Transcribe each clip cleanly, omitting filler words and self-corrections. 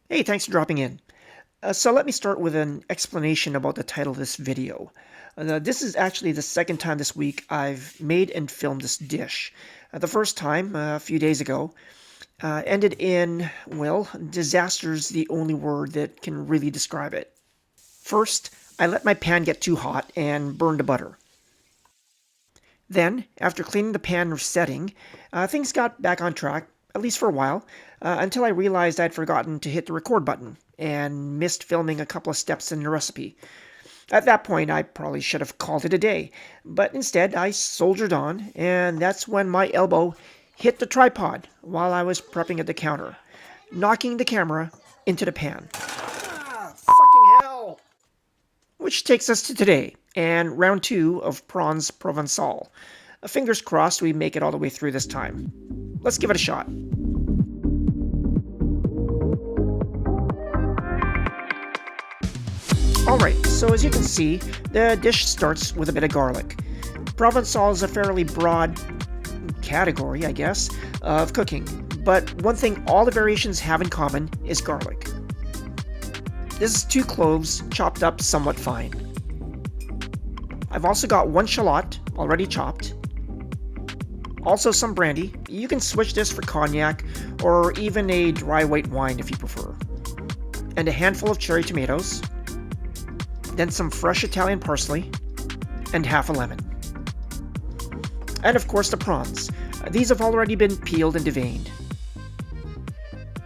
Hey, thanks for dropping in. So let me start with an explanation about the title of this video. This is actually the second time this week I've made and filmed this dish. The first time, a few days ago, ended in, well, disaster's the only word that can really describe it. First, I let my pan get too hot and burned the butter. Then, after cleaning the pan and resetting, things got back on track, at least for a while, until I realized I'd forgotten to hit the record button and missed filming a couple of steps in the recipe. At that point, I probably should have called it a day, but instead I soldiered on, and that's when my elbow hit the tripod while I was prepping at the counter, knocking the camera into the pan. Ah, fucking hell! Which takes us to today, and round 2 of Prawns Provencal. Fingers crossed we make it all the way through this time. Let's give it a shot. Alright, so as you can see, the dish starts with a bit of garlic. Provencal is a fairly broad category, I guess, of cooking, but one thing all the variations have in common is garlic. This is 2 cloves chopped up somewhat fine. I've also got 1 shallot already chopped. Also some brandy. You can switch this for cognac or even a dry white wine if you prefer. And a handful of cherry tomatoes. Then some fresh Italian parsley and half a lemon. And of course the prawns. These have already been peeled and deveined.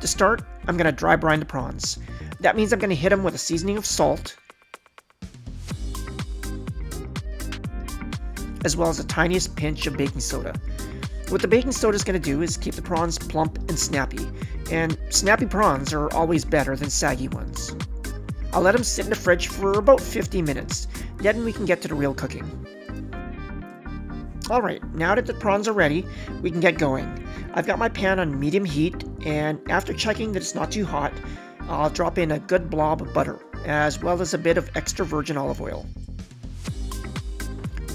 To start, I'm going to dry brine the prawns. That means I'm going to hit them with a seasoning of salt, as well as the tiniest pinch of baking soda. What the baking soda is going to do is keep the prawns plump and snappy, and snappy prawns are always better than saggy ones. I'll let them sit in the fridge for about 15 minutes, then we can get to the real cooking. Alright, now that the prawns are ready, we can get going. I've got my pan on medium heat, and after checking that it's not too hot, I'll drop in a good blob of butter, as well as a bit of extra virgin olive oil.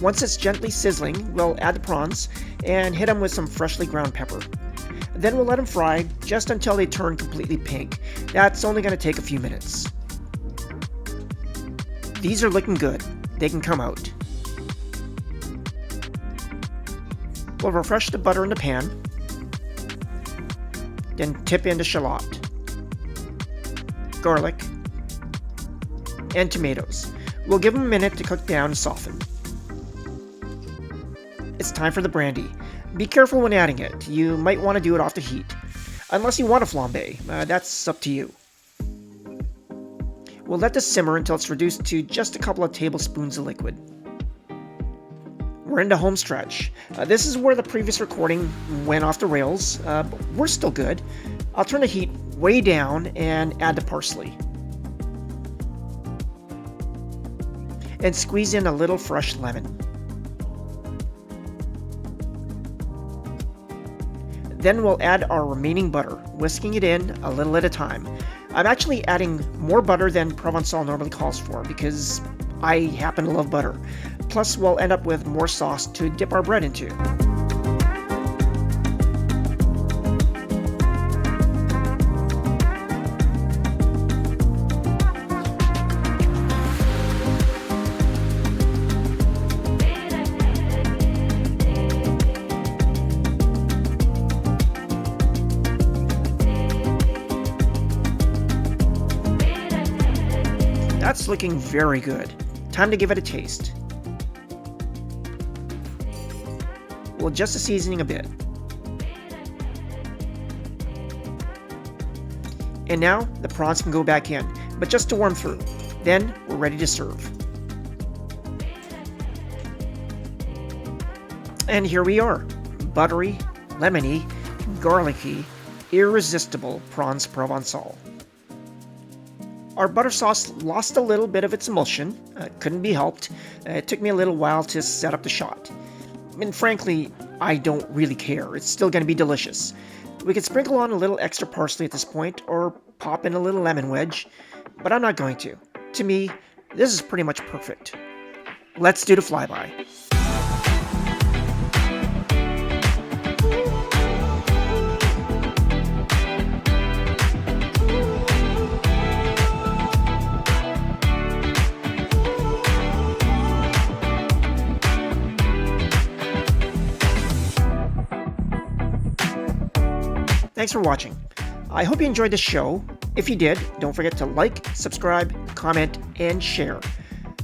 Once it's gently sizzling, we'll add the prawns and hit them with some freshly ground pepper. Then we'll let them fry just until they turn completely pink. That's only going to take a few minutes. These are looking good. They can come out. We'll refresh the butter in the pan, then tip in the shallot, garlic, and tomatoes. We'll give them a minute to cook down and soften. It's time for the brandy. Be careful when adding it. You might want to do it off the heat. Unless you want a flambe, that's up to you. We'll let this simmer until it's reduced to just a couple of tablespoons of liquid. We're in the home stretch. This is where the previous recording went off the rails, but we're still good. I'll turn the heat way down and add the parsley. And squeeze in a little fresh lemon. Then we'll add our remaining butter, whisking it in a little at a time. I'm actually adding more butter than Provencal normally calls for because I happen to love butter. Plus, we'll end up with more sauce to dip our bread into. That's looking very good. Time to give it a taste. We'll adjust the seasoning a bit. And now the prawns can go back in, but just to warm through. Then we're ready to serve. And here we are. Buttery, lemony, garlicky, irresistible prawns Provencal. Our butter sauce lost a little bit of its emulsion. Couldn't be helped. It took me a little while to set up the shot. And frankly, I don't really care. It's still going to be delicious. We could sprinkle on a little extra parsley at this point, or pop in a little lemon wedge, but I'm not going to. To me, this is pretty much perfect. Let's do the flyby. Thanks for watching. I hope you enjoyed the show. If you did, don't forget to like, subscribe, comment, and share.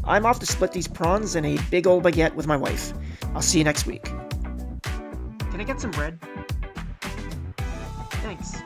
I'm off to split these prawns in a big old baguette with my wife. I'll see you next week. Can I get some bread? Thanks.